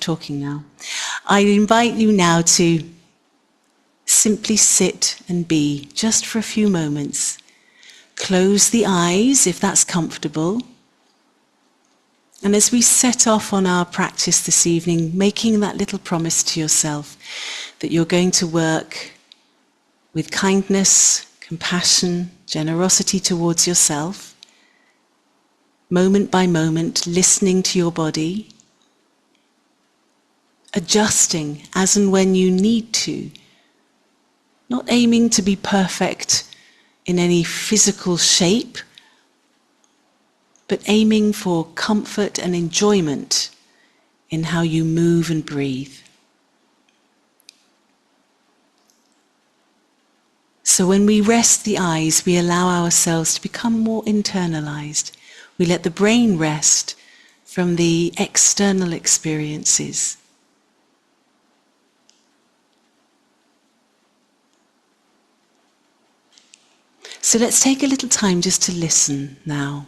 talking now. I invite you now to simply sit and be just for a few moments. Close the eyes if that's comfortable. And as we set off on our practice this evening, making that little promise to yourself that you're going to work with kindness, compassion, generosity towards yourself, moment by moment, listening to your body, adjusting as and when you need to, not aiming to be perfect in any physical shape, but aiming for comfort and enjoyment in how you move and breathe. So when we rest the eyes, we allow ourselves to become more internalized. We let the brain rest from the external experiences. So let's take a little time just to listen now,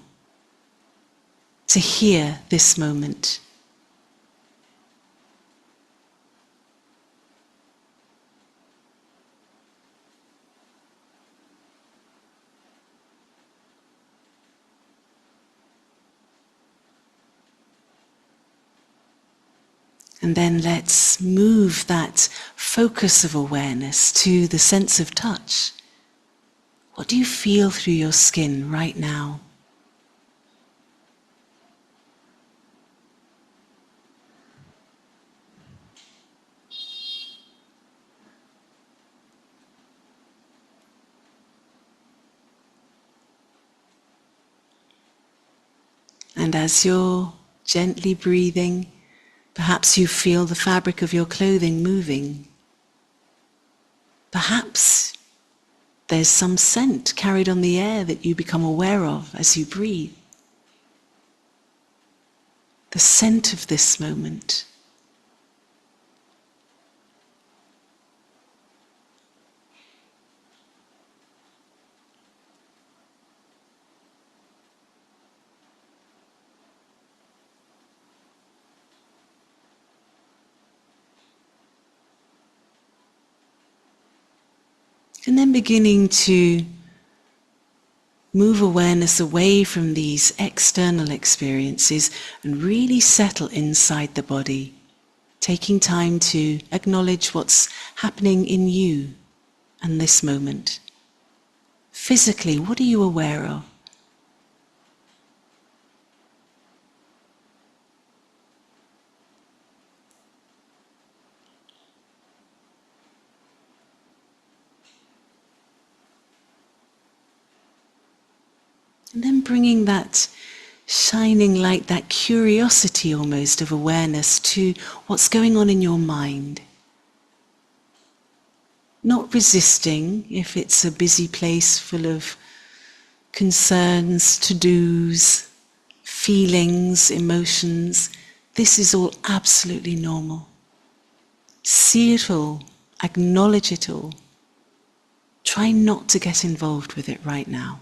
to hear this moment. And then let's move that focus of awareness to the sense of touch. What do you feel through your skin right now? And as you're gently breathing, perhaps you feel the fabric of your clothing moving. Perhaps there's some scent carried on the air that you become aware of as you breathe. The scent of this moment. And then beginning to move awareness away from these external experiences and really settle inside the body, taking time to acknowledge what's happening in you and this moment. Physically, what are you aware of? And then bringing that shining light, that curiosity almost of awareness to what's going on in your mind. Not resisting if it's a busy place full of concerns, to-dos, feelings, emotions. This is all absolutely normal. See it all, acknowledge it all. Try not to get involved with it right now.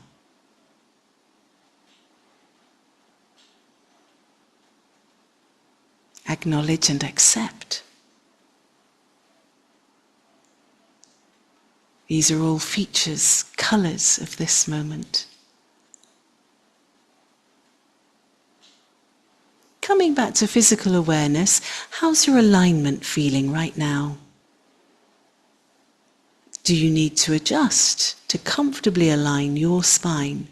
Acknowledge and accept. These are all features, colors of this moment. Coming back to physical awareness, how's your alignment feeling right now? Do you need to adjust to comfortably align your spine?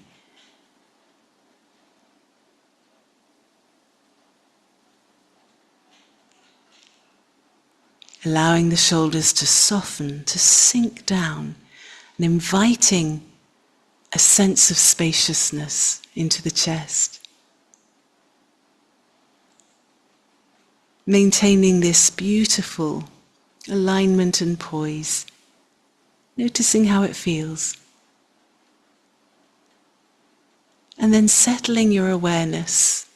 Allowing the shoulders to soften, to sink down, and inviting a sense of spaciousness into the chest. Maintaining this beautiful alignment and poise, noticing how it feels. And then settling your awareness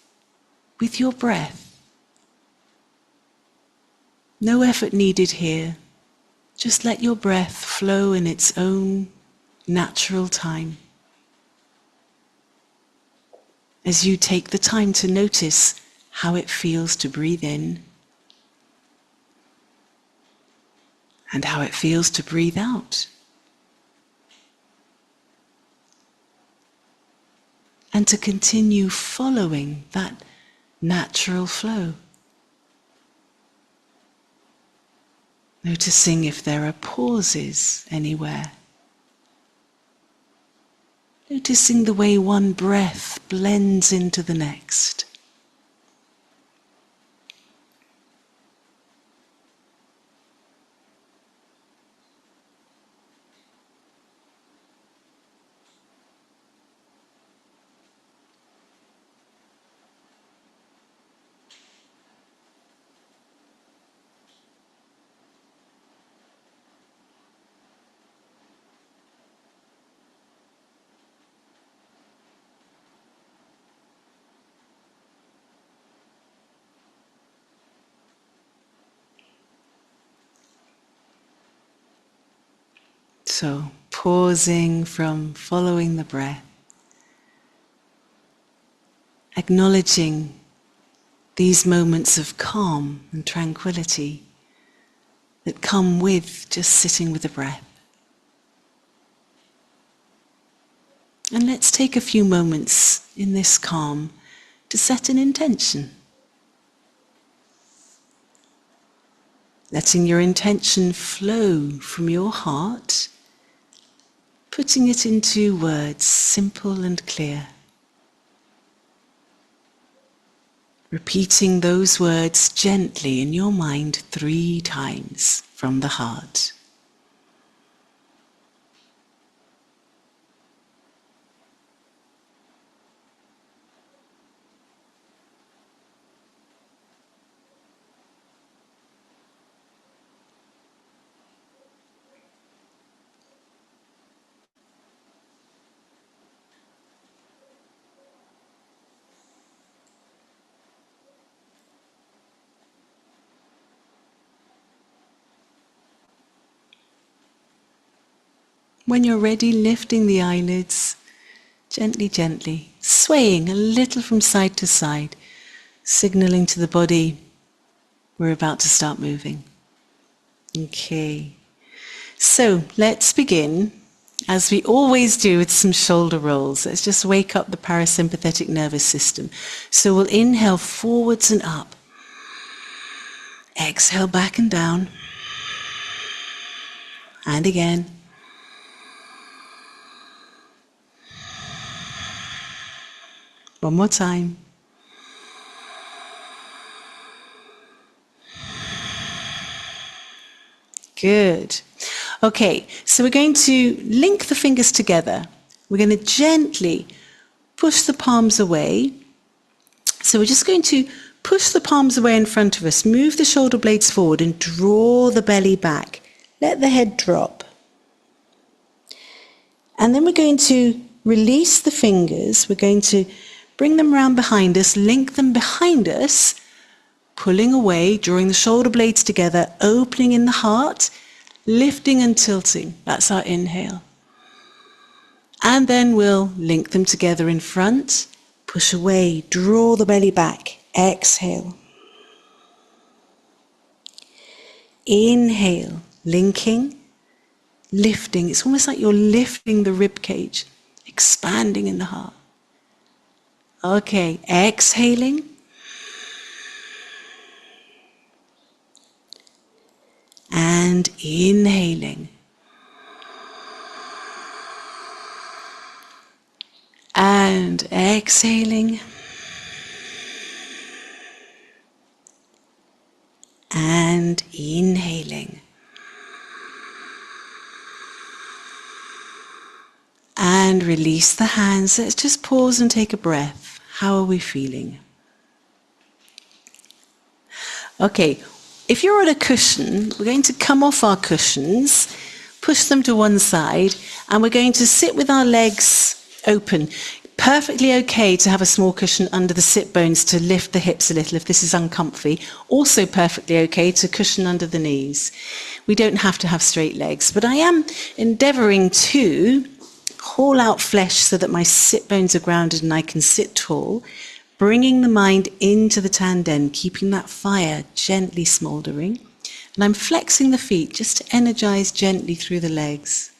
with your breath. No effort needed here. Just let your breath flow in its own natural time. As you take the time to notice how it feels to breathe in and how it feels to breathe out. And to continue following that natural flow. Noticing if there are pauses anywhere. Noticing the way one breath blends into the next. So, pausing from following the breath, acknowledging these moments of calm and tranquility that come with just sitting with the breath. And let's take a few moments in this calm to set an intention. Letting your intention flow from your heart, putting it into words simple and clear. Repeating those words gently in your mind 3 times from the heart. When you're ready, lifting the eyelids, gently, gently, swaying a little from side to side, signaling to the body we're about to start moving. Okay, so let's begin, as we always do, with some shoulder rolls. Let's just wake up the parasympathetic nervous system. So we'll inhale forwards and up. Exhale back and down. And again. One more time. Good. Okay, so we're going to link the fingers together. We're going to gently push the palms away. So we're just going to push the palms away in front of us, move the shoulder blades forward and draw the belly back. Let the head drop. And then we're going to release the fingers. We're going to bring them around behind us, link them behind us, pulling away, drawing the shoulder blades together, opening in the heart, lifting and tilting. That's our inhale. And then we'll link them together in front, push away, draw the belly back, exhale. Inhale, linking, lifting. It's almost like you're lifting the rib cage, expanding in the heart. Okay, exhaling. And inhaling. And exhaling. And inhaling. And release the hands. Let's just pause and take a breath. How are we feeling? Okay, if you're on a cushion, we're going to come off our cushions, push them to one side, and we're going to sit with our legs open. Perfectly okay to have a small cushion under the sit bones to lift the hips a little if this is uncomfy. Also perfectly okay to cushion under the knees. We don't have to have straight legs, but I am endeavouring to haul out flesh so that my sit bones are grounded and I can sit tall, bringing the mind into the tanden, keeping that fire gently smouldering. And I'm flexing the feet just to energize gently through the legs.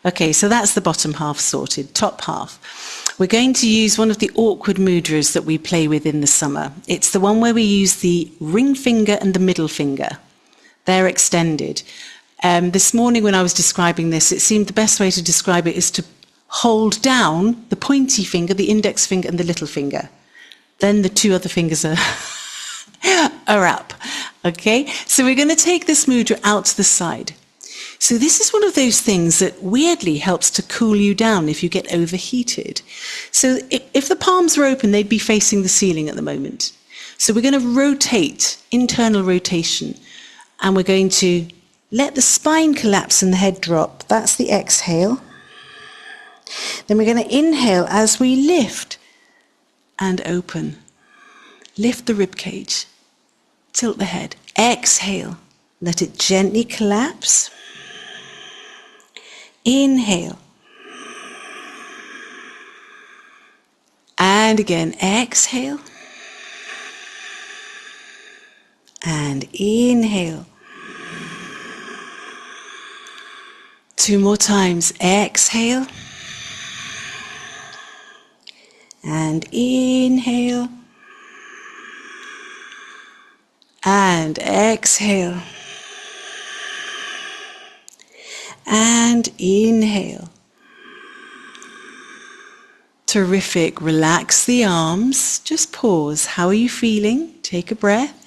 Okay, so that's the bottom half sorted. Top half. We're going to use one of the awkward mudras that we play with in the summer. It's the one where we use the ring finger and the middle finger. They're extended. This morning when I was describing this, it seemed the best way to describe it is to hold down the pointy finger, the index finger and the little finger. Then the two other fingers are up. Okay, so we're going to take this mudra out to the side. So this is one of those things that weirdly helps to cool you down if you get overheated. So if the palms were open, they'd be facing the ceiling at the moment. So we're going to rotate, internal rotation, and we're going to let the spine collapse and the head drop. That's the exhale. Then we're going to inhale as we lift and open. Lift the rib cage. Tilt the head. Exhale. Let it gently collapse. Inhale. And again, exhale. And inhale. 2 more times. Exhale. And inhale. And exhale. And inhale. Terrific. Relax the arms. Just pause. How are you feeling? Take a breath.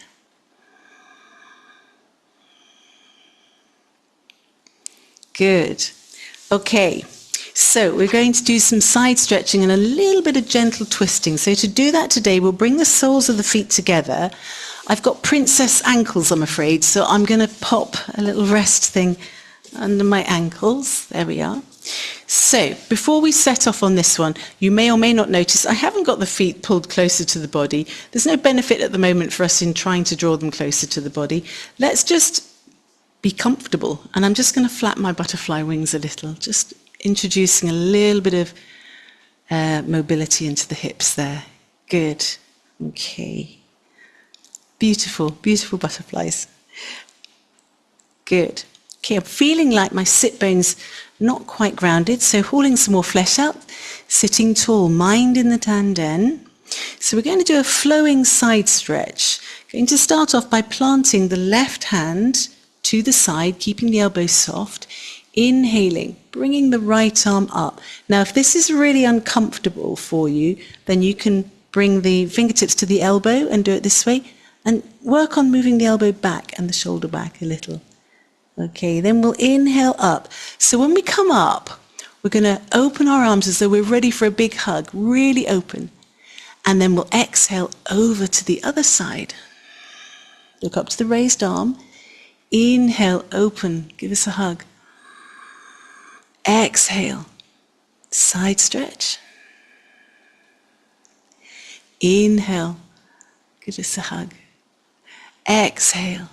Good. Okay. So we're going to do some side stretching and a little bit of gentle twisting. So to do that today, we'll bring the soles of the feet together. I've got princess ankles, I'm afraid, so I'm going to pop a little rest thing under my ankles. There we are. So before we set off on this one, you may or may not notice I haven't got the feet pulled closer to the body. There's no benefit at the moment for us in trying to draw them closer to the body. Let's just be comfortable. And I'm just going to flap my butterfly wings a little, just introducing a little bit of mobility into the hips there. Good. Okay. Beautiful, beautiful butterflies. Good. Okay, I'm feeling like my sit bone's not quite grounded, so hauling some more flesh out, sitting tall, mind in the tanden. So we're going to do a flowing side stretch. Going to start off by planting the left hand to the side, keeping the elbows soft. Inhaling, bringing the right arm up. Now, if this is really uncomfortable for you, then you can bring the fingertips to the elbow and do it this way, and work on moving the elbow back and the shoulder back a little. Okay, then we'll inhale up. So when we come up, we're going to open our arms as though we're ready for a big hug, really open. And then we'll exhale over to the other side. Look up to the raised arm. Inhale, open, give us a hug. Exhale, side stretch. Inhale, give us a hug. Exhale.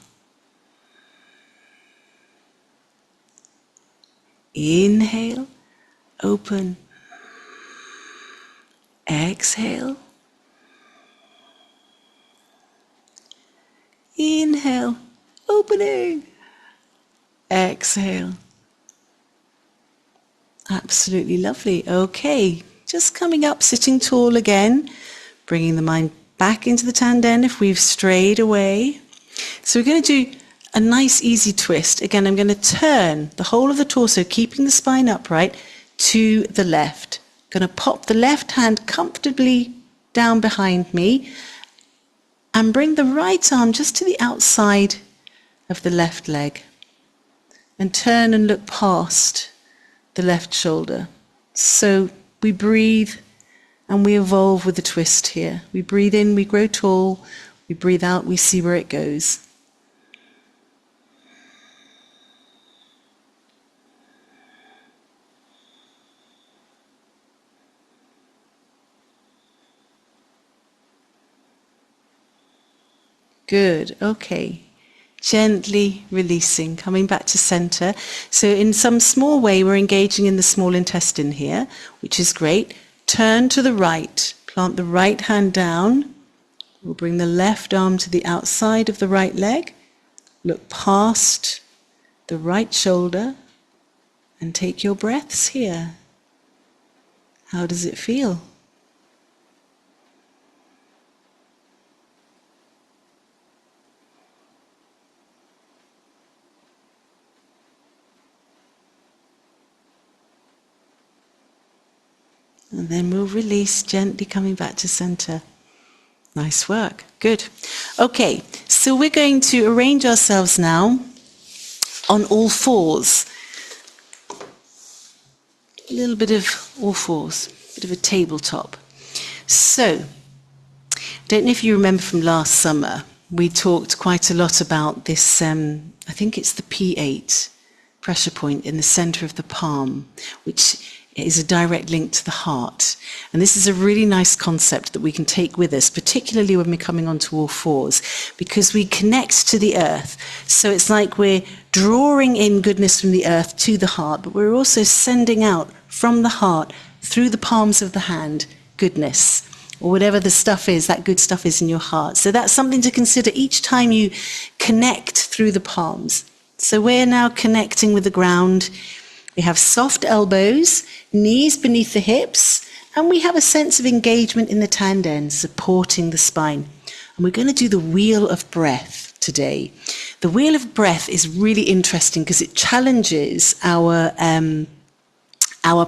Inhale, open. Exhale. Inhale, opening. Exhale. Absolutely lovely. Okay, just coming up, sitting tall again, bringing the mind back into the tanden if we've strayed away. So we're going to do a nice easy twist. Again, I'm going to turn the whole of the torso, keeping the spine upright, to the left. I'm going to pop the left hand comfortably down behind me and bring the right arm just to the outside of the left leg and turn and look past the left shoulder. So we breathe and we evolve with the twist here. We breathe in, we grow tall. We breathe out, we see where it goes. Good, okay. Gently releasing, coming back to center. So in some small way, we're engaging in the small intestine here, which is great. Turn to the right, plant the right hand down. We'll bring the left arm to the outside of the right leg. Look past the right shoulder and take your breaths here. How does it feel? And then we'll release, gently coming back to center. Nice work. Good. Okay, so we're going to arrange ourselves now on all fours. A little bit of all fours, a bit of a tabletop. So, don't know if you remember from last summer, we talked quite a lot about this, I think it's the P8 pressure point in the center of the palm, which is a direct link to the heart. And this is a really nice concept that we can take with us, particularly when we're coming onto all fours, because we connect to the earth. So it's like we're drawing in goodness from the earth to the heart, but we're also sending out from the heart through the palms of the hand goodness, or whatever the stuff is, that good stuff is in your heart. So that's something to consider each time you connect through the palms. So we're now connecting with the ground. We have soft elbows, knees beneath the hips, and we have a sense of engagement in the tanden, supporting the spine. And we're going to do the wheel of breath today. The wheel of breath is really interesting because it challenges our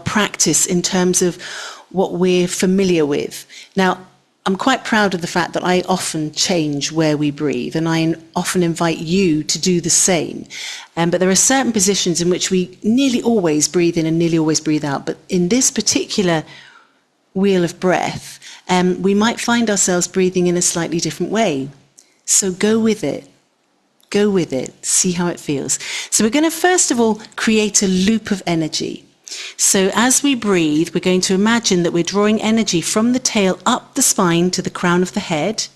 practice in terms of what we're familiar with. Now, I'm quite proud of the fact that I often change where we breathe, and I often invite you to do the same. But there are certain positions in which we nearly always breathe in and nearly always breathe out. But in this particular wheel of breath, we might find ourselves breathing in a slightly different way. So go with it. Go with it. See how it feels. So we're going to first of all create a loop of energy. So as we breathe, we're going to imagine that we're drawing energy from the tail up the spine to the crown of the head.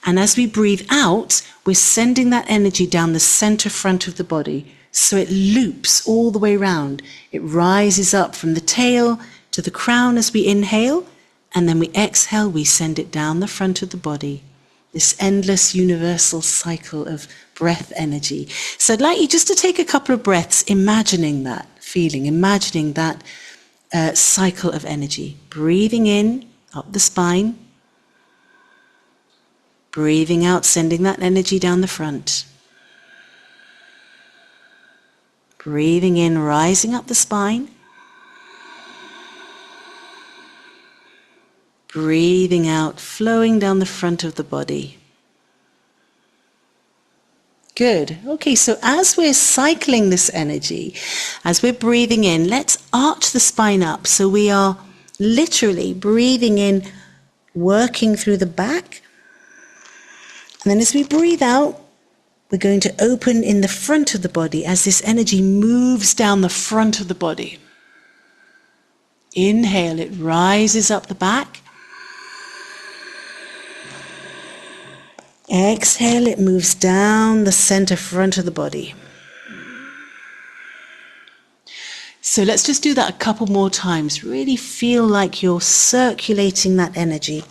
And as we breathe out, we're sending that energy down the center front of the body. So it loops all the way around. It rises up from the tail to the crown as we inhale. And then we exhale, we send it down the front of the body. This endless universal cycle of breath energy. So I'd like you just to take a couple of breaths, imagining that feeling, imagining that cycle of energy. Breathing in, up the spine. Breathing out, sending that energy down the front. Breathing in, rising up the spine. Breathing out, flowing down the front of the body. Good. Okay, so as we're cycling this energy, as we're breathing in, let's arch the spine up. So we are literally breathing in, working through the back. And then as we breathe out, we're going to open in the front of the body as this energy moves down the front of the body. Inhale, it rises up the back. Exhale, it moves down the center front of the body. So let's just do that a couple more times. Really feel like you're circulating that energy.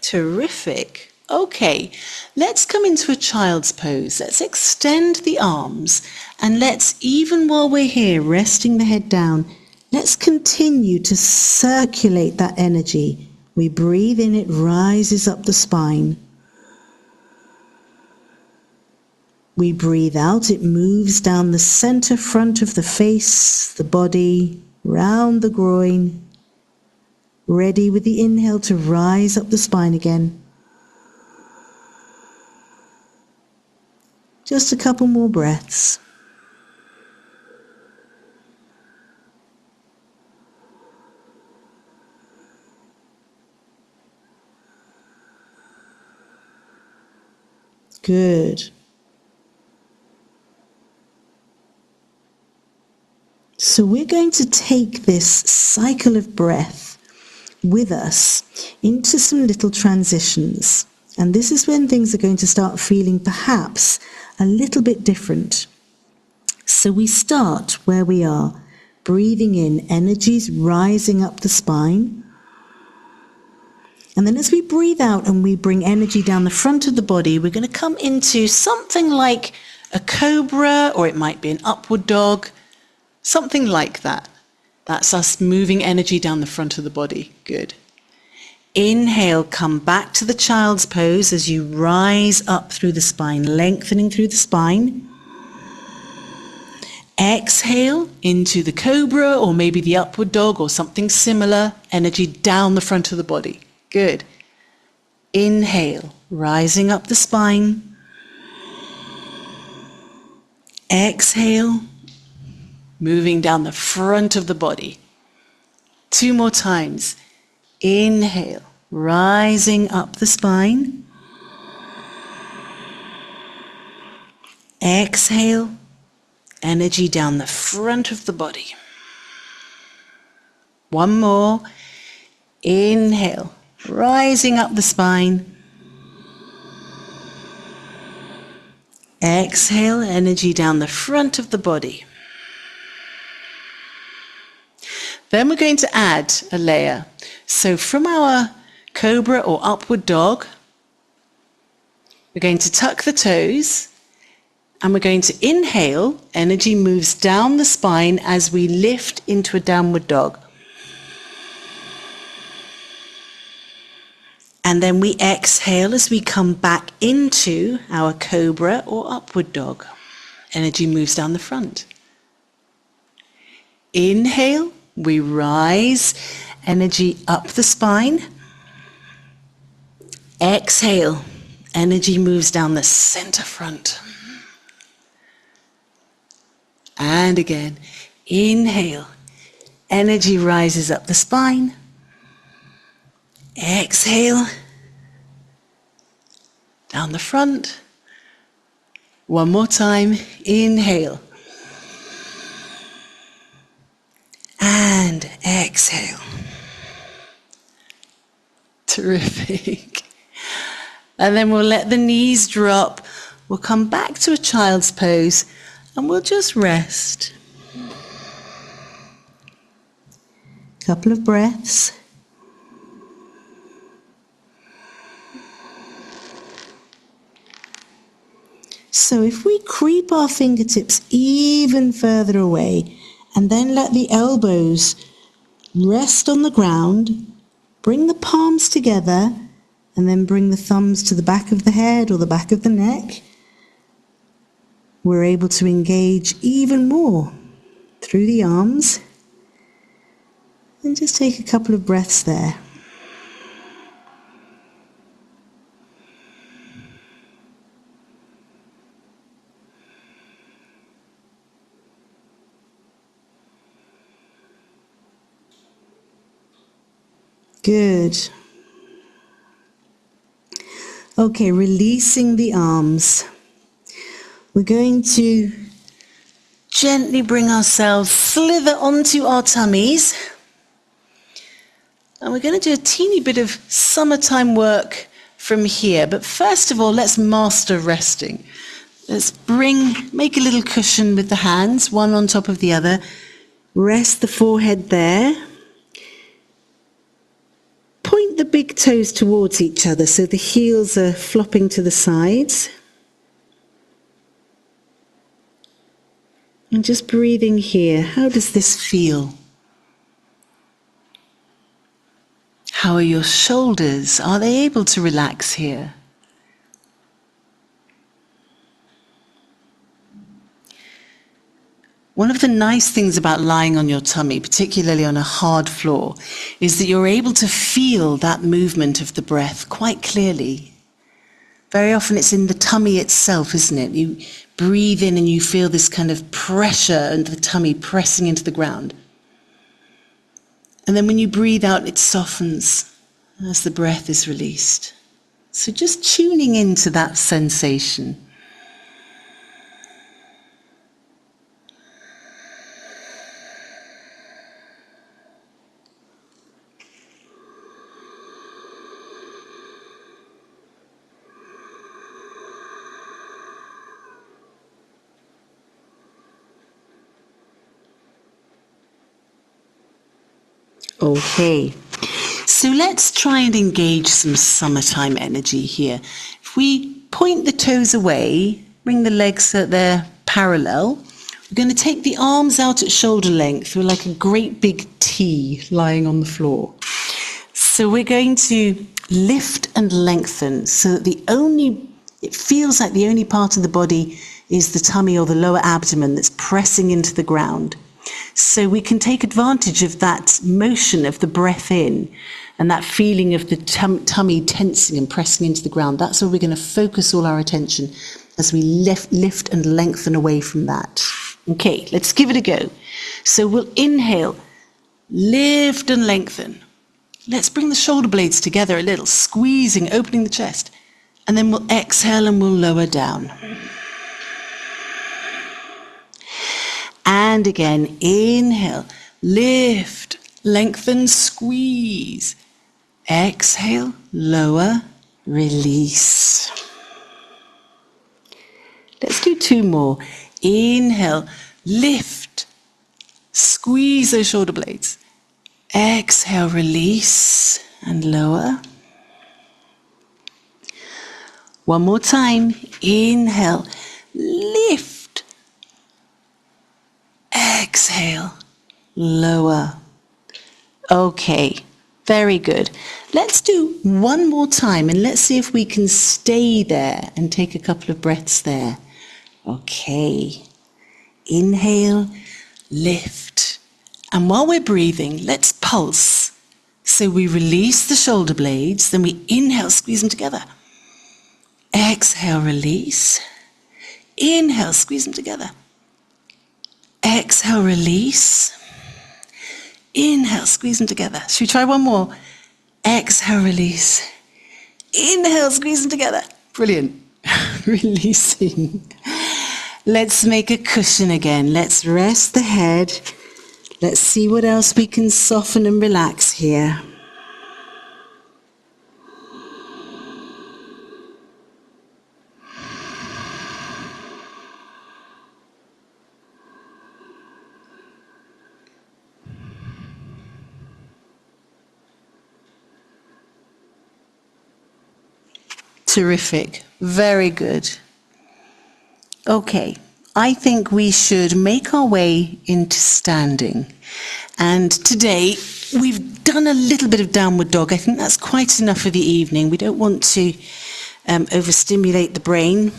Terrific. Okay, let's come into a child's pose. Let's extend the arms, and let's, even while we're here, resting the head down, let's continue to circulate that energy. We breathe in, it rises up the spine. We breathe out, it moves down the center front of the face, the body, round the groin. Ready with the inhale to rise up the spine again. Just a couple more breaths. Good. So we're going to take this cycle of breath with us into some little transitions. And this is when things are going to start feeling perhaps a little bit different. So we start where we are, breathing in, energies rising up the spine. And then as we breathe out and we bring energy down the front of the body, we're going to come into something like a cobra, or it might be an upward dog, something like that. That's us moving energy down the front of the body. Good. Inhale, come back to the child's pose as you rise up through the spine, lengthening through the spine. Exhale into the cobra or maybe the upward dog or something similar, energy down the front of the body. Good. Inhale, rising up the spine. Exhale, moving down the front of the body. 2 more times. Inhale, rising up the spine. Exhale, energy down the front of the body. 1 more. Inhale, rising up the spine. Exhale, energy down the front of the body. Then we're going to add a layer. So from our cobra or upward dog, we're going to tuck the toes and we're going to inhale. Energy moves down the spine as we lift into a downward dog. And then we exhale as we come back into our cobra or upward dog. Energy moves down the front. Inhale, we rise, energy up the spine. Exhale, energy moves down the center front. And again, inhale, energy rises up the spine. Exhale, down the front. 1 more time, inhale. And exhale. Terrific. And then we'll let the knees drop. We'll come back to a child's pose and we'll just rest. Couple of breaths. So if we creep our fingertips even further away and then let the elbows rest on the ground, bring the palms together and then bring the thumbs to the back of the head or the back of the neck, we're able to engage even more through the arms. And just take a couple of breaths there. Good. Okay, releasing the arms. We're going to gently bring ourselves, slither onto our tummies. And we're going to do a teeny bit of summertime work from here. But first of all, let's master resting. Let's make a little cushion with the hands, one on top of the other. Rest the forehead there. Point the big toes towards each other so the heels are flopping to the sides. And just breathing here. How does this feel? How are your shoulders? Are they able to relax here? One of the nice things about lying on your tummy, particularly on a hard floor, is that you're able to feel that movement of the breath quite clearly. Very often it's in the tummy itself, isn't it? You breathe in and you feel this kind of pressure and the tummy pressing into the ground. And then when you breathe out, it softens as the breath is released. So just tuning into that sensation. Okay, so let's try and engage some summertime energy here. If we point the toes away, bring the legs so that they're parallel, we're going to take the arms out at shoulder length. We're like a great big T lying on the floor. So we're going to lift and lengthen so that it feels like the only part of the body is the tummy or the lower abdomen that's pressing into the ground. So we can take advantage of that motion of the breath in and that feeling of the tummy tensing and pressing into the ground. That's where we're going to focus all our attention as we lift and lengthen away from that. Okay, let's give it a go. So we'll inhale, lift and lengthen. Let's bring the shoulder blades together a little, squeezing, opening the chest. And then we'll exhale and we'll lower down. And again, inhale, lift, lengthen, squeeze. Exhale, lower, release. Let's do 2 more. Inhale, lift, squeeze those shoulder blades. Exhale, release and lower. One more time. Inhale, lift. Exhale, lower. Okay, very good. Let's do 1 more time and let's see if we can stay there and take a couple of breaths there. Okay. Inhale, lift. And while we're breathing, let's pulse. So we release the shoulder blades, then we inhale, squeeze them together. Exhale, release. Inhale, squeeze them together. Exhale, release. Inhale, squeeze them together. Should we try 1 more? Exhale, release. Inhale, squeeze them together. Brilliant. Releasing. Let's make a cushion again. Let's rest the head. Let's see what else we can soften and relax here. Terrific. Very good. Okay, I think we should make our way into standing. And today we've done a little bit of downward dog. I think that's quite enough for the evening. We don't want to overstimulate the brain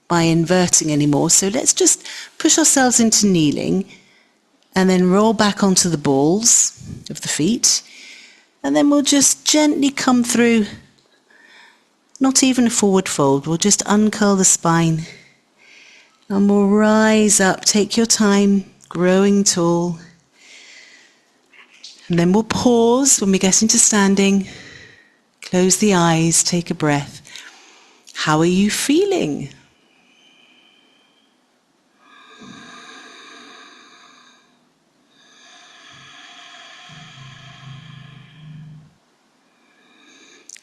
by inverting anymore. So let's just push ourselves into kneeling and then roll back onto the balls of the feet. And then we'll just gently come through. Not even a forward fold, we'll just uncurl the spine and we'll rise up. Take your time, growing tall. And then we'll pause when we get into standing. Close the eyes, take a breath. How are you feeling?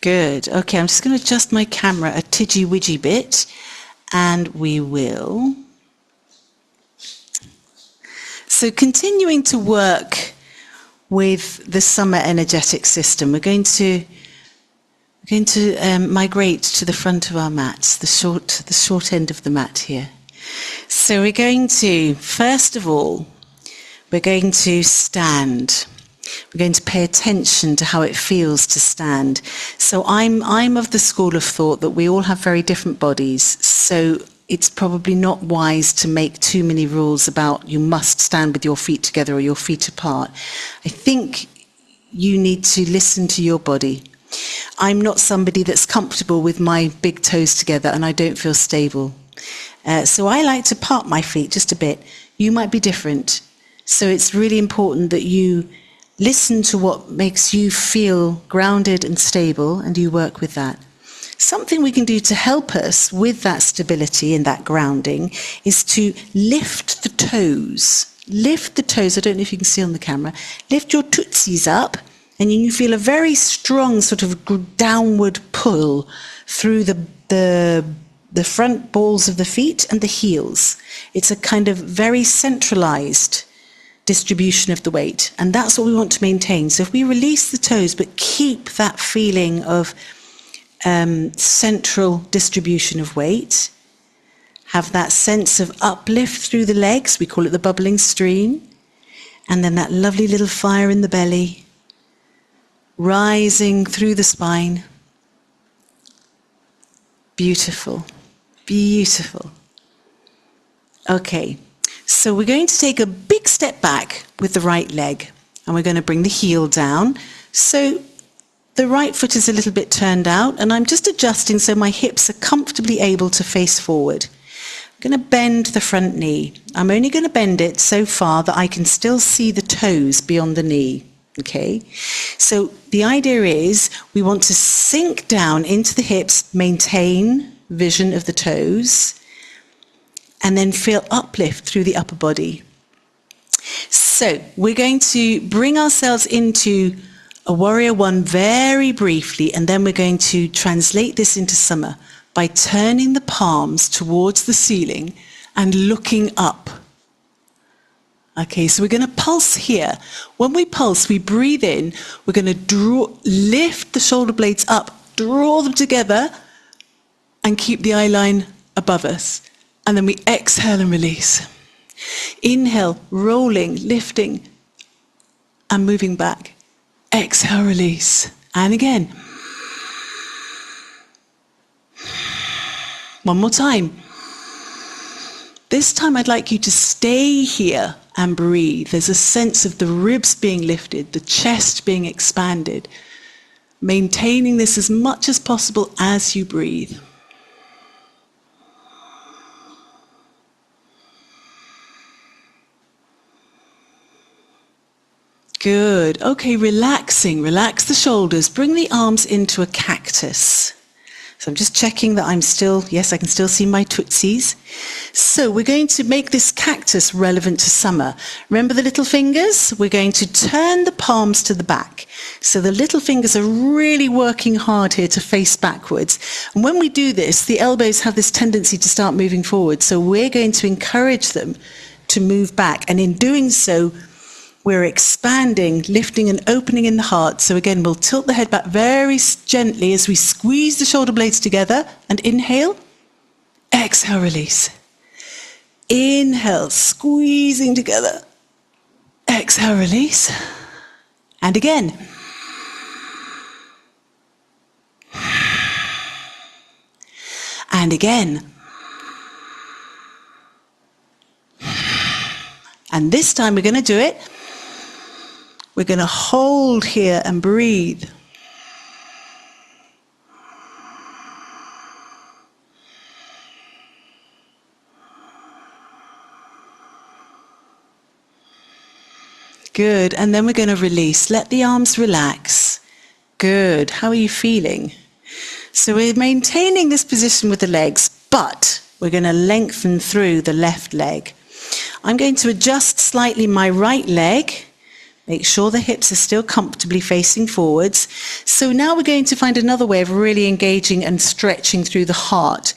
Good. Okay, I'm just going to adjust my camera a tidgy-widgy bit, and we will. So continuing to work with the summer energetic system, we're going to migrate to the front of our mats, the short end of the mat here. So we're going to, first of all, we're going to stand. We're going to pay attention to how it feels to stand. So I'm of the school of thought that we all have very different bodies, so it's probably not wise to make too many rules about you must stand with your feet together or your feet apart. I think you need to listen to your body. I'm not somebody that's comfortable with my big toes together and I don't feel stable. So I like to part my feet just a bit. You might be different. So it's really important that you listen to what makes you feel grounded and stable, and you work with that. Something we can do to help us with that stability and that grounding is to lift the toes. Lift the toes. I don't know if you can see on the camera. Lift your tootsies up, and you feel a very strong sort of downward pull through the front balls of the feet and the heels. It's a kind of very centralized distribution of the weight. And that's what we want to maintain. So if we release the toes, but keep that feeling of central distribution of weight, have that sense of uplift through the legs, we call it the bubbling stream, and then that lovely little fire in the belly, rising through the spine. Beautiful, beautiful. Okay, so we're going to take a big step back with the right leg, and we're going to bring the heel down. So the right foot is a little bit turned out, and I'm just adjusting so my hips are comfortably able to face forward. I'm going to bend the front knee. I'm only going to bend it so far that I can still see the toes beyond the knee. Okay, so the idea is we want to sink down into the hips, maintain vision of the toes, and then feel uplift through the upper body. So we're going to bring ourselves into a warrior one very briefly, and then we're going to translate this into summer by turning the palms towards the ceiling and looking up. Okay, so we're going to pulse here. When we pulse, we breathe in. We're going to lift the shoulder blades up, draw them together, and keep the eye line above us. And then we exhale and release. Inhale, rolling, lifting, and moving back. Exhale, release. And again. One more time. This time I'd like you to stay here and breathe. There's a sense of the ribs being lifted, the chest being expanded. Maintaining this as much as possible as you breathe. Good. Okay, relaxing. Relax the shoulders. Bring the arms into a cactus. So I'm just checking that yes, I can still see my tootsies. So we're going to make this cactus relevant to summer. Remember the little fingers? We're going to turn the palms to the back. So the little fingers are really working hard here to face backwards. And when we do this, the elbows have this tendency to start moving forward. So we're going to encourage them to move back. And in doing so, we're expanding, lifting and opening in the heart. So again, we'll tilt the head back very gently as we squeeze the shoulder blades together and inhale. Exhale, release. Inhale, squeezing together. Exhale, release. And again. And again. And this time we're going to do it. We're going to hold here and breathe. Good. And then we're going to release. Let the arms relax. Good. How are you feeling? So we're maintaining this position with the legs, but we're going to lengthen through the left leg. I'm going to adjust slightly my right leg. Make sure the hips are still comfortably facing forwards. So now we're going to find another way of really engaging and stretching through the heart.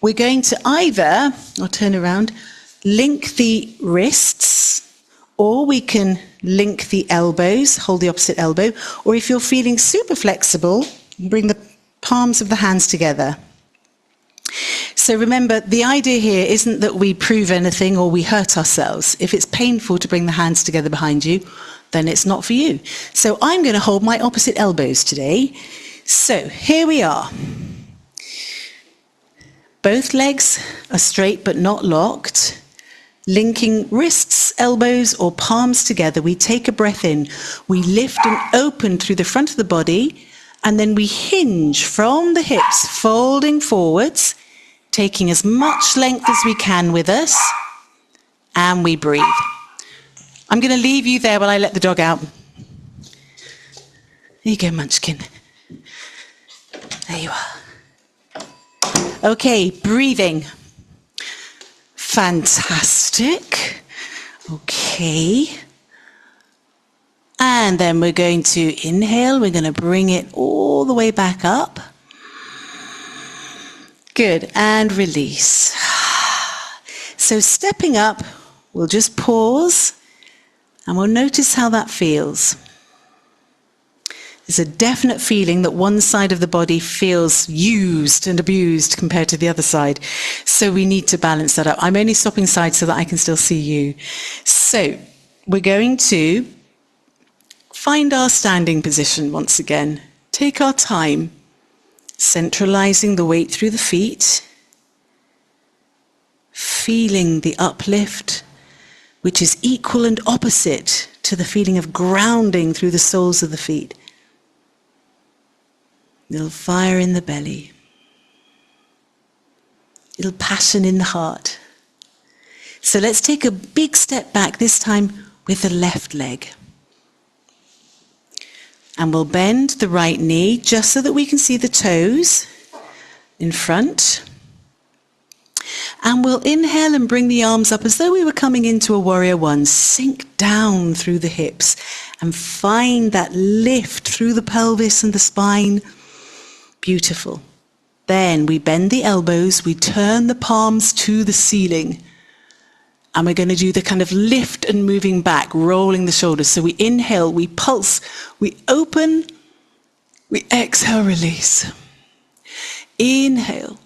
We're going to either, I'll turn around, link the wrists, or we can link the elbows, hold the opposite elbow, or if you're feeling super flexible, bring the palms of the hands together. So remember, the idea here isn't that we prove anything or we hurt ourselves. If it's painful to bring the hands together behind you, then it's not for you. So I'm going to hold my opposite elbows today. So here we are. Both legs are straight but not locked. Linking wrists, elbows or palms together, we take a breath in. We lift and open through the front of the body, and then we hinge from the hips, folding forwards, taking as much length as we can with us, and we breathe. I'm going to leave you there while I let the dog out. There you go, Munchkin. There you are. Okay, breathing. Fantastic. Okay. And then we're going to inhale. We're going to bring it all the way back up. Good. And release. So stepping up, we'll just pause. And we'll notice how that feels. There's a definite feeling that one side of the body feels used and abused compared to the other side. So we need to balance that up. I'm only swapping sides so that I can still see you. So we're going to find our standing position once again. Take our time, centralizing the weight through the feet, feeling the uplift, which is equal and opposite to the feeling of grounding through the soles of the feet. Little fire in the belly. Little passion in the heart. So let's take a big step back, this time with the left leg. And we'll bend the right knee just so that we can see the toes in front. And we'll inhale and bring the arms up as though we were coming into a warrior one. Sink down through the hips and find that lift through the pelvis and the spine. Beautiful. Then we bend the elbows, we turn the palms to the ceiling. And we're going to do the kind of lift and moving back, rolling the shoulders. So we inhale, we pulse, we open, we exhale, release. Inhale.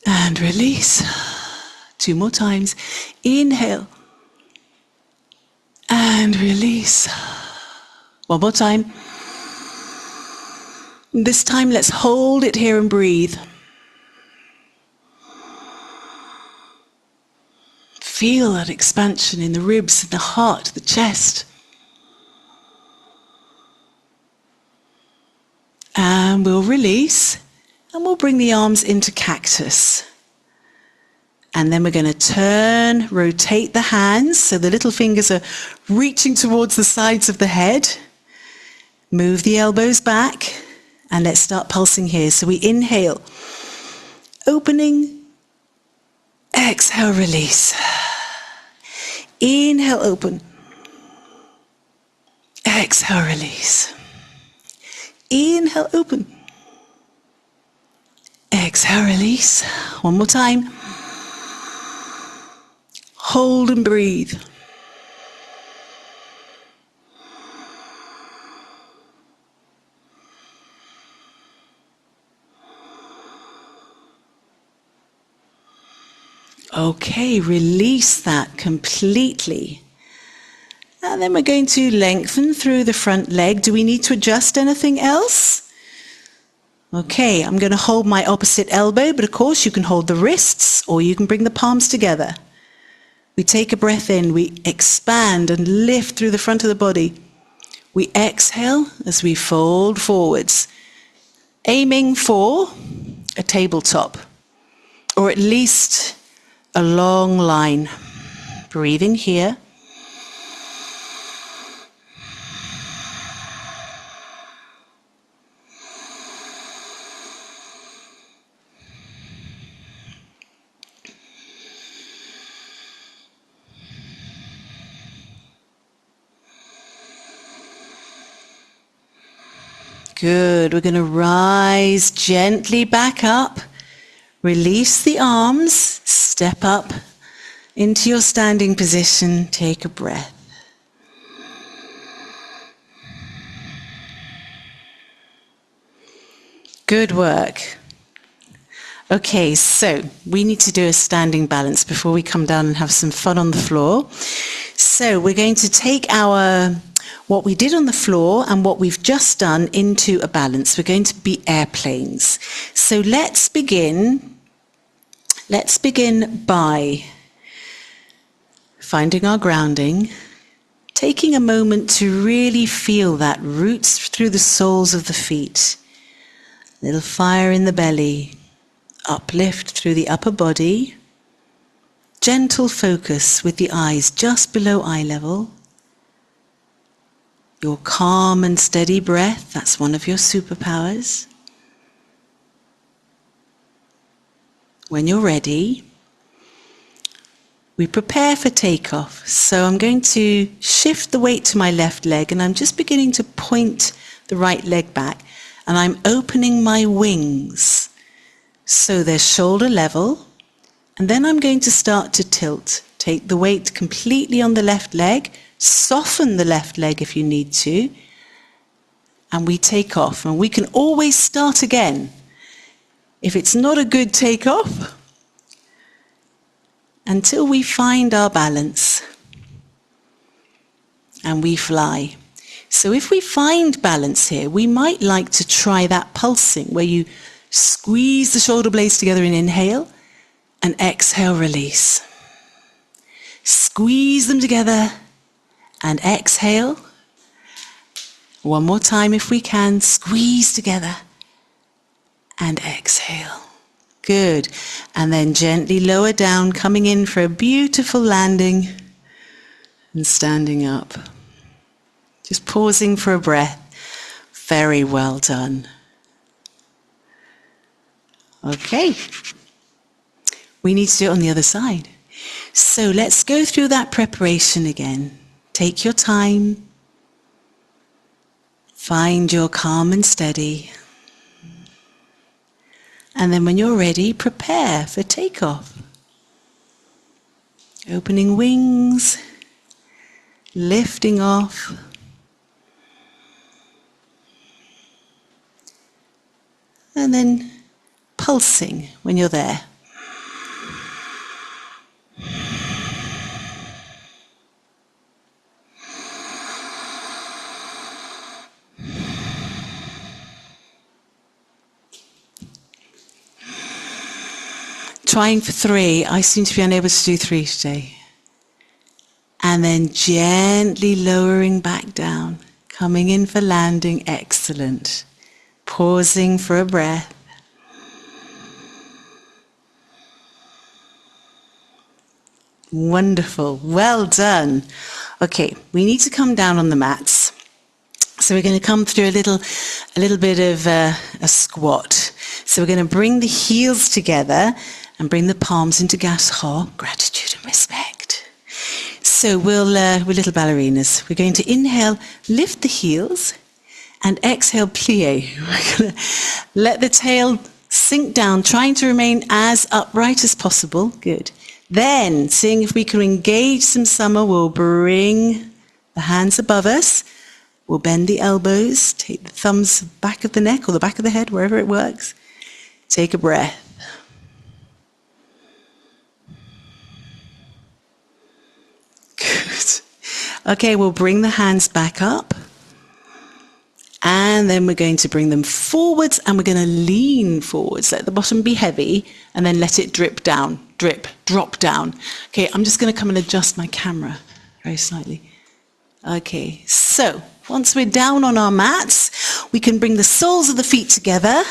And release. 2 more times. Inhale. And release. 1 more time. This time, let's hold it here and breathe. Feel that expansion in the ribs, in the heart, the chest. And we'll release, and we'll bring the arms into cactus. And then we're going to turn, rotate the hands, so the little fingers are reaching towards the sides of the head. Move the elbows back. And let's start pulsing here. So we inhale, opening, exhale, release. Inhale, open, exhale, release. Inhale, open, exhale, release. 1 more time. Hold and breathe. Okay, release that completely. And then we're going to lengthen through the front leg. Do we need to adjust anything else? Okay, I'm going to hold my opposite elbow, but of course you can hold the wrists or you can bring the palms together. We take a breath in, we expand and lift through the front of the body. We exhale as we fold forwards, aiming for a tabletop, or at least a long line. Breathing here. Good. We're going to rise gently back up. Release the arms. Step up into your standing position. Take a breath. Good work. Okay, so we need to do a standing balance before we come down and have some fun on the floor. So we're going to take what we did on the floor and what we've just done into a balance. We're going to be airplanes. So let's begin by finding our grounding, taking a moment to really feel that roots through the soles of the feet. Little fire in the belly, uplift through the upper body, gentle focus with the eyes just below eye level. Your calm and steady breath, that's one of your superpowers. When you're ready, we prepare for takeoff. So I'm going to shift the weight to my left leg and I'm just beginning to point the right leg back and I'm opening my wings. So they're shoulder level. And then I'm going to start to tilt. Take the weight completely on the left leg, soften the left leg if you need to, and we take off. And we can always start again. If it's not a good takeoff, until we find our balance and we fly. So if we find balance here, we might like to try that pulsing where you squeeze the shoulder blades together and inhale and exhale, release. Squeeze them together and exhale. One more time if we can, squeeze together and exhale. Good. And then gently lower down, coming in for a beautiful landing and standing up. Just pausing for a breath. Very well done. Okay. We need to do it on the other side. So let's go through that preparation again. Take your time. Find your calm and steady. And then when you're ready, prepare for takeoff. Opening wings, lifting off. And then pulsing when you're there. Trying for 3. I seem to be unable to do 3 today. And then gently lowering back down. Coming in for landing. Excellent. Pausing for a breath. Wonderful. Well done. Okay, we need to come down on the mats. So we're going to come through a little bit of a squat. So we're going to bring the heels together and bring the palms into Gasho, gratitude and respect. So we're little ballerinas. We're going to inhale, lift the heels, and exhale, plie. We're going to let the tail sink down, trying to remain as upright as possible. Good. Then, seeing if we can engage some summer, we'll bring the hands above us. We'll bend the elbows, take the thumbs back of the neck or the back of the head, wherever it works. Take a breath. Good. Okay, we'll bring the hands back up. And then we're going to bring them forwards and we're going to lean forwards. Let the bottom be heavy and then let it drip down. Drop down. Okay, I'm just going to come and adjust my camera very slightly. Okay, so once we're down on our mats, we can bring the soles of the feet together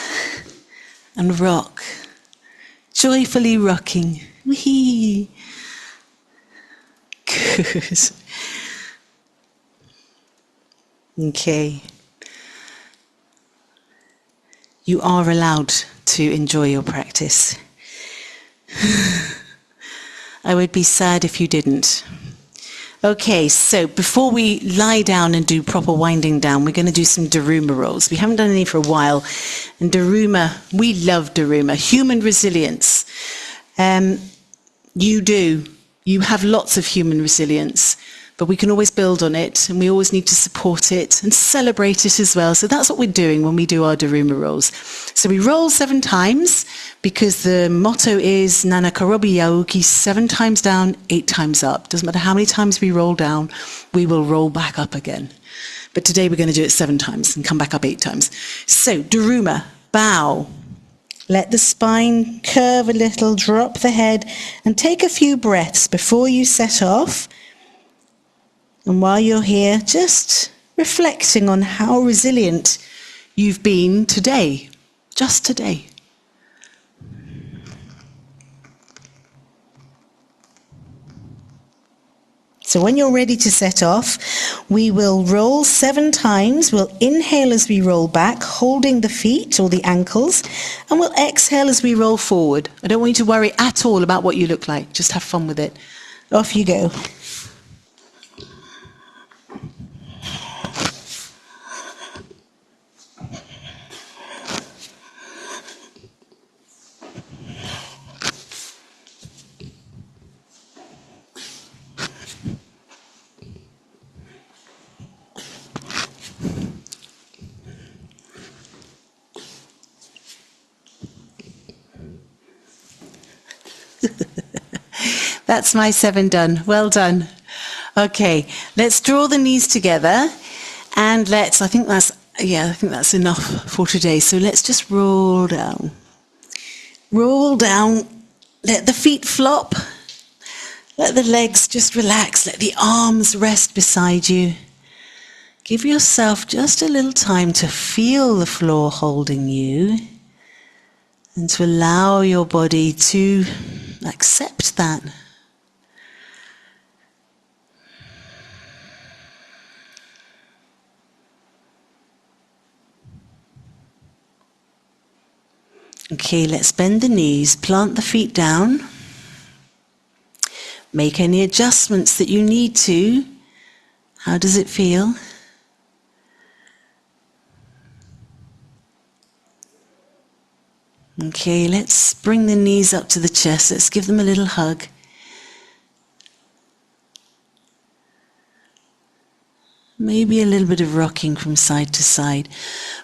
and rock. Joyfully rocking. Whee! Good. Okay. You are allowed to enjoy your practice. I would be sad if you didn't. Okay, so before we lie down and do proper winding down, we're going to do some Daruma rolls. We haven't done any for a while. And Daruma, we love Daruma. Human resilience. You do. You have lots of human resilience. But we can always build on it, and we always need to support it and celebrate it as well. So that's what we're doing when we do our Daruma rolls. So we roll 7 times, because the motto is Nanakarobi Yauki, 7 times down, 8 times up. Doesn't matter how many times we roll down, we will roll back up again. But today we're going to do it 7 times and come back up 8 times. So Daruma, bow. Let the spine curve a little, drop the head, and take a few breaths before you set off. And while you're here, just reflecting on how resilient you've been today, just today. So when you're ready to set off, we will roll 7 times. We'll inhale as we roll back, holding the feet or the ankles, and we'll exhale as we roll forward. I don't want you to worry at all about what you look like. Just have fun with it. Off you go. That's my 7 done. Well done. Okay, let's draw the knees together and I think that's enough for today. So let's just roll down. Roll down. Let the feet flop. Let the legs just relax. Let the arms rest beside you. Give yourself just a little time to feel the floor holding you and to allow your body to accept that. Okay, let's bend the knees, plant the feet down. Make any adjustments that you need to. How does it feel? Okay, let's bring the knees up to the chest. Let's give them a little hug. Maybe a little bit of rocking from side to side.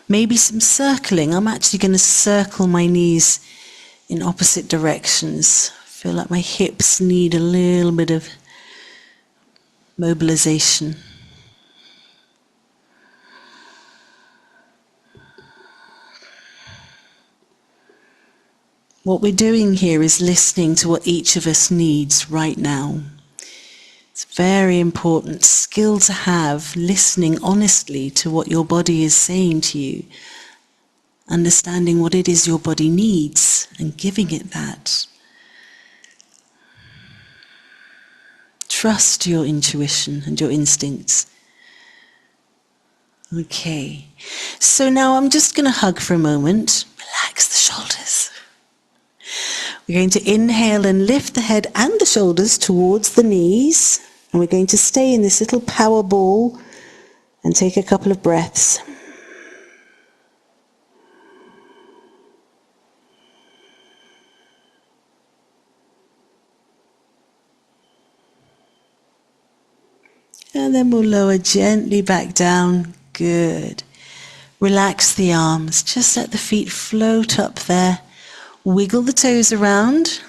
Maybe some circling. I'm actually going to circle my knees in opposite directions. I feel like my hips need a little bit of mobilization. What we're doing here is listening to what each of us needs right now. It's a very important skill to have, listening honestly to what your body is saying to you, understanding what it is your body needs and giving it that. Trust your intuition and your instincts. Okay, so now I'm just going to hug for a moment. Relax the shoulders. We're going to inhale and lift the head and the shoulders towards the knees. And we're going to stay in this little power ball and take a couple of breaths. And then we'll lower gently back down. Good. Relax the arms. Just let the feet float up there. Wiggle the toes around.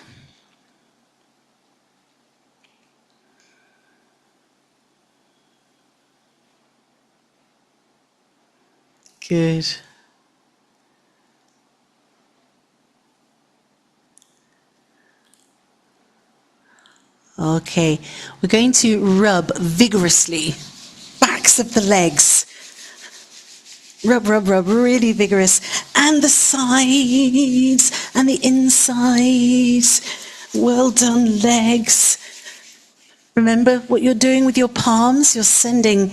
Good. Okay, we're going to rub vigorously backs of the legs. Rub, rub, rub, really vigorous. And the sides and the insides. Well done, legs. Remember what you're doing with your palms? You're sending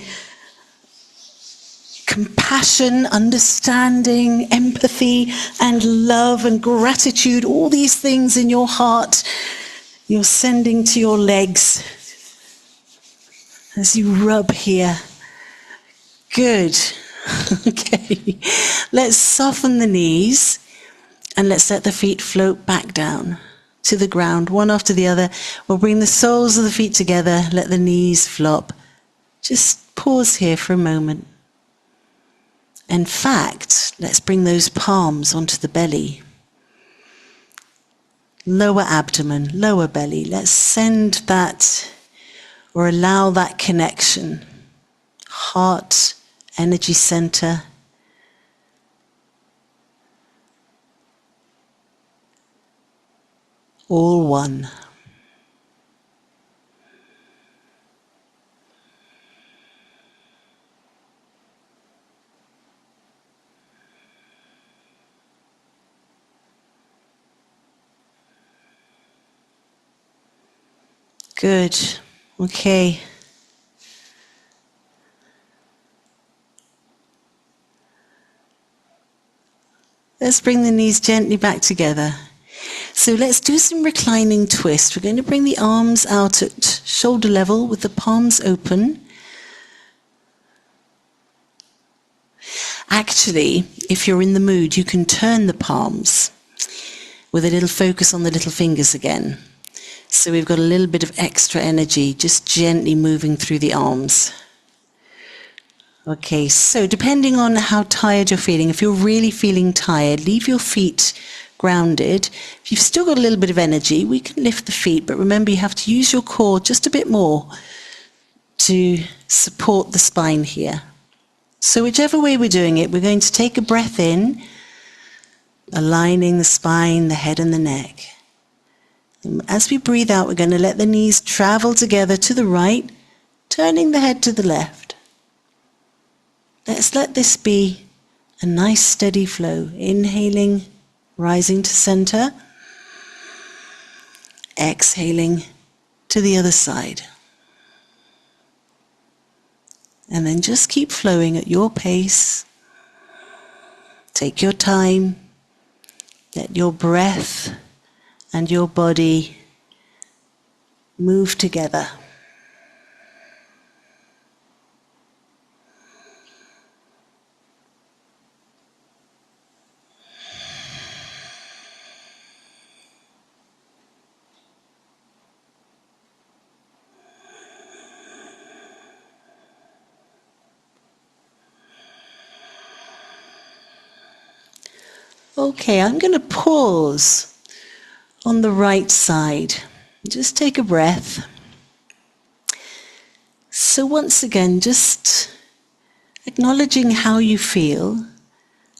compassion, understanding, empathy, and love and gratitude, all these things in your heart, you're sending to your legs as you rub here. Good. Okay. Let's soften the knees and let's let the feet float back down to the ground, one after the other. We'll bring the soles of the feet together, let the knees flop. Just pause here for a moment. In fact, let's bring those palms onto the belly. Lower abdomen, lower belly. Let's send that or allow that connection. Heart, energy center. All one. Good. Okay. Let's bring the knees gently back together. So let's do some reclining twist. We're going to bring the arms out at shoulder level with the palms open. Actually, if you're in the mood, you can turn the palms with a little focus on the little fingers again. So we've got a little bit of extra energy, just gently moving through the arms. Okay, so depending on how tired you're feeling, if you're really feeling tired, leave your feet grounded. If you've still got a little bit of energy, we can lift the feet, but remember you have to use your core just a bit more to support the spine here. So whichever way we're doing it, we're going to take a breath in, aligning the spine, the head and the neck. And as we breathe out, we're going to let the knees travel together to the right, turning the head to the left. Let's let this be a nice steady flow. Inhaling, rising to center. Exhaling to the other side. And then just keep flowing at your pace. Take your time. Let your breath and your body move together. Okay, I'm going to pause on the right side. Just take a breath. So once again, just acknowledging how you feel.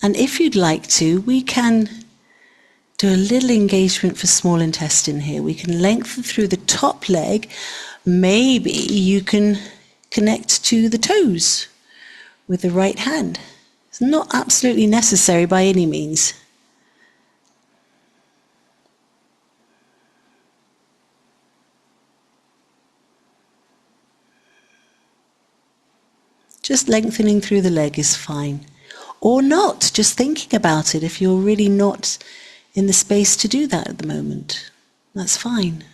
And if you'd like to, we can do a little engagement for small intestine here. We can lengthen through the top leg. Maybe you can connect to the toes with the right hand. It's not absolutely necessary by any means. Just lengthening through the leg is fine. Or not, just thinking about it if you're really not in the space to do that at the moment. That's fine.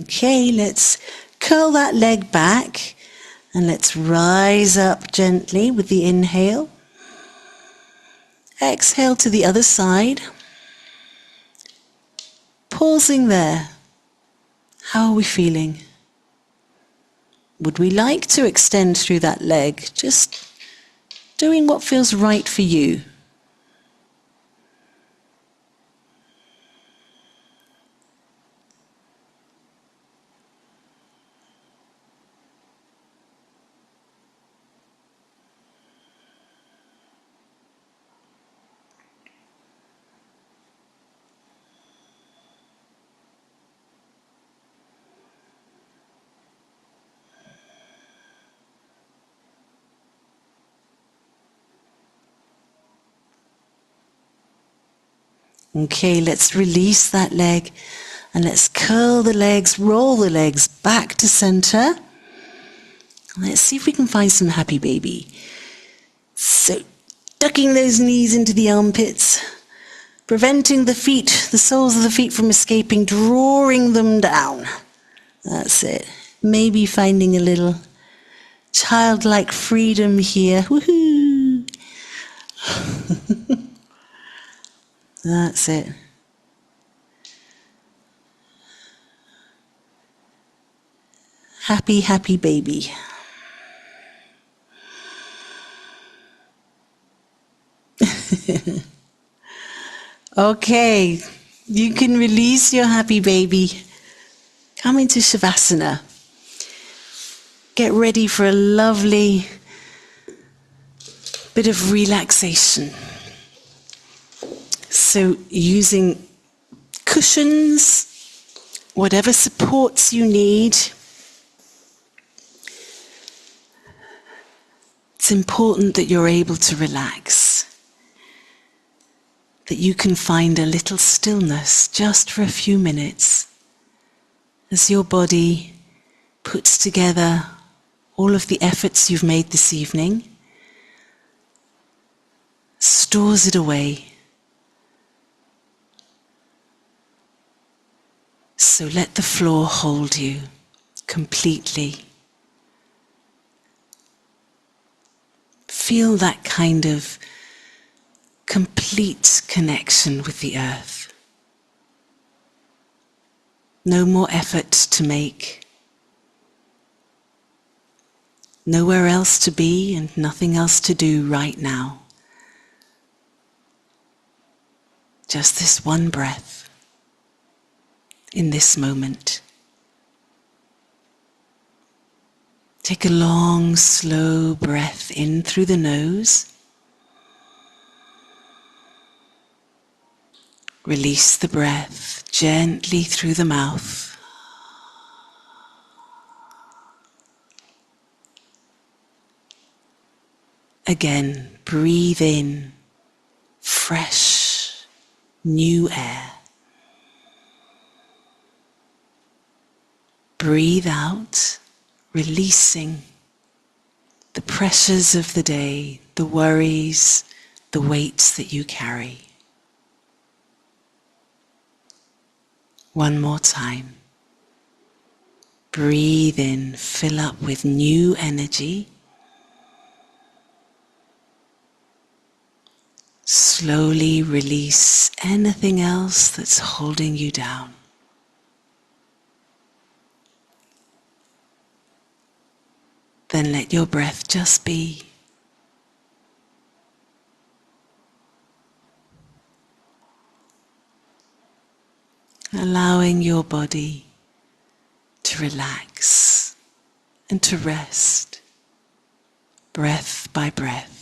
Okay, let's curl that leg back and let's rise up gently with the inhale. Exhale to the other side. Pausing there. How are we feeling? Would we like to extend through that leg? Just doing what feels right for you. Okay, let's release that leg and let's curl the legs, roll the legs back to center. Let's see if we can find some happy baby. So, ducking those knees into the armpits, preventing the feet, the soles of the feet from escaping, drawing them down. That's it. Maybe finding a little childlike freedom here. Woohoo! That's it. Happy, happy baby. Okay, you can release your happy baby. Come into Shavasana. Get ready for a lovely bit of relaxation. So using cushions, whatever supports you need. It's important that you're able to relax. That you can find a little stillness just for a few minutes as your body puts together all of the efforts you've made this evening, stores it away. So let the floor hold you completely. Feel that kind of complete connection with the earth. No more effort to make. Nowhere else to be and nothing else to do right now. Just this one breath in this moment. Take a long, slow breath in through the nose. Release the breath gently through the mouth. Again, breathe in fresh, new air. Breathe out, releasing the pressures of the day, the worries, the weights that you carry. One more time. Breathe in, fill up with new energy. Slowly release anything else that's holding you down. Then let your breath just be. Allowing your body to relax and to rest, breath by breath.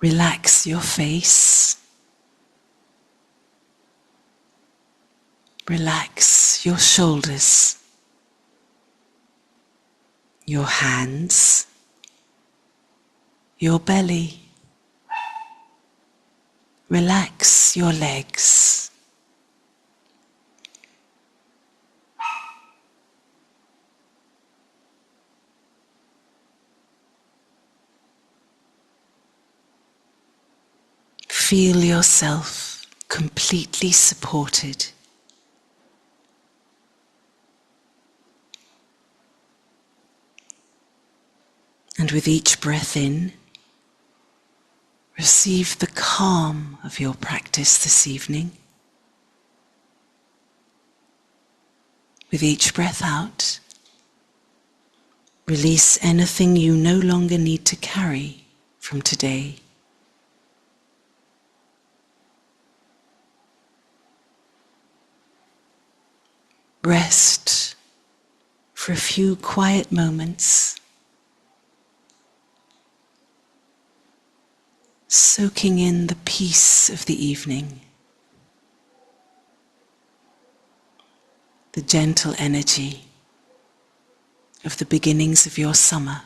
Relax your face. Relax your shoulders, your hands, your belly. Relax your legs. Feel yourself completely supported. And with each breath in, receive the calm of your practice this evening. With each breath out, release anything you no longer need to carry from today. Rest for a few quiet moments, soaking in the peace of the evening, the gentle energy of the beginnings of your summer.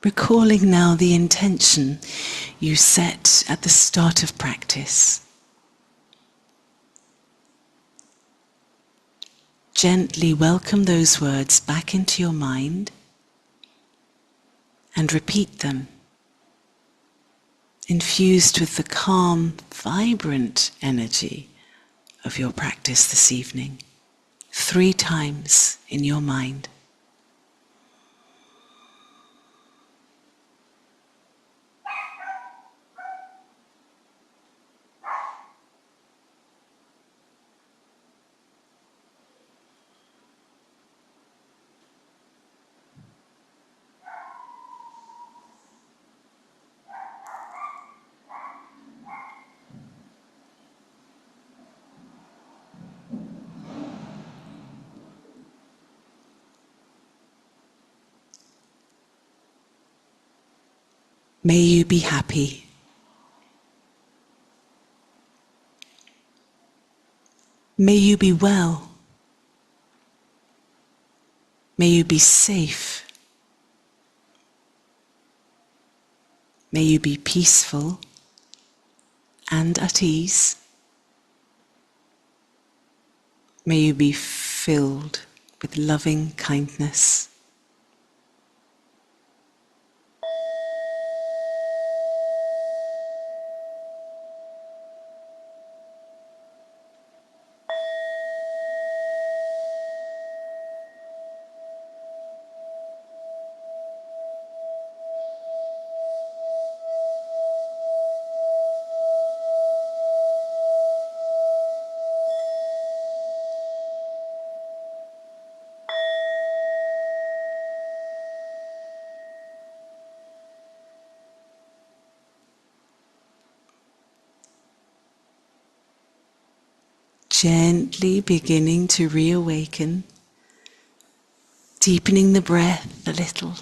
Recalling now the intention you set at the start of practice. Gently welcome those words back into your mind and repeat them, infused with the calm, vibrant energy of your practice this evening. 3 times in your mind. May you be happy. May you be well. May you be safe. May you be peaceful and at ease. May you be filled with loving kindness. Gently beginning to reawaken, deepening the breath a little,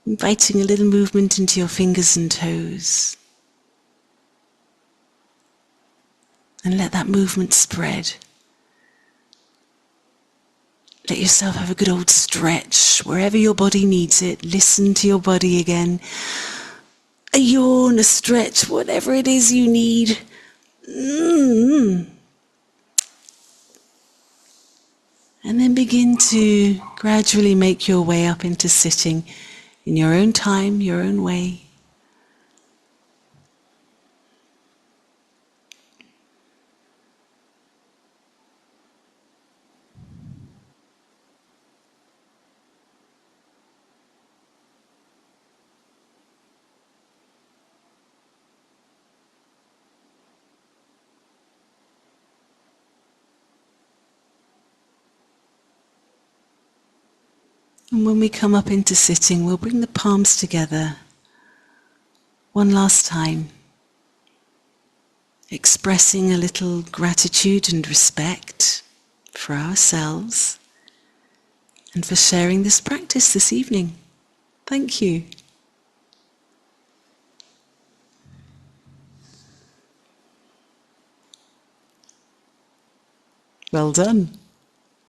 inviting a little movement into your fingers and toes. And let that movement spread. Let yourself have a good old stretch wherever your body needs it. Listen to your body again. A yawn, a stretch, whatever it is you need. And then begin to gradually make your way up into sitting in your own time, your own way. And when we come up into sitting, we'll bring the palms together one last time, expressing a little gratitude and respect for ourselves and for sharing this practice this evening. Thank you. Well done.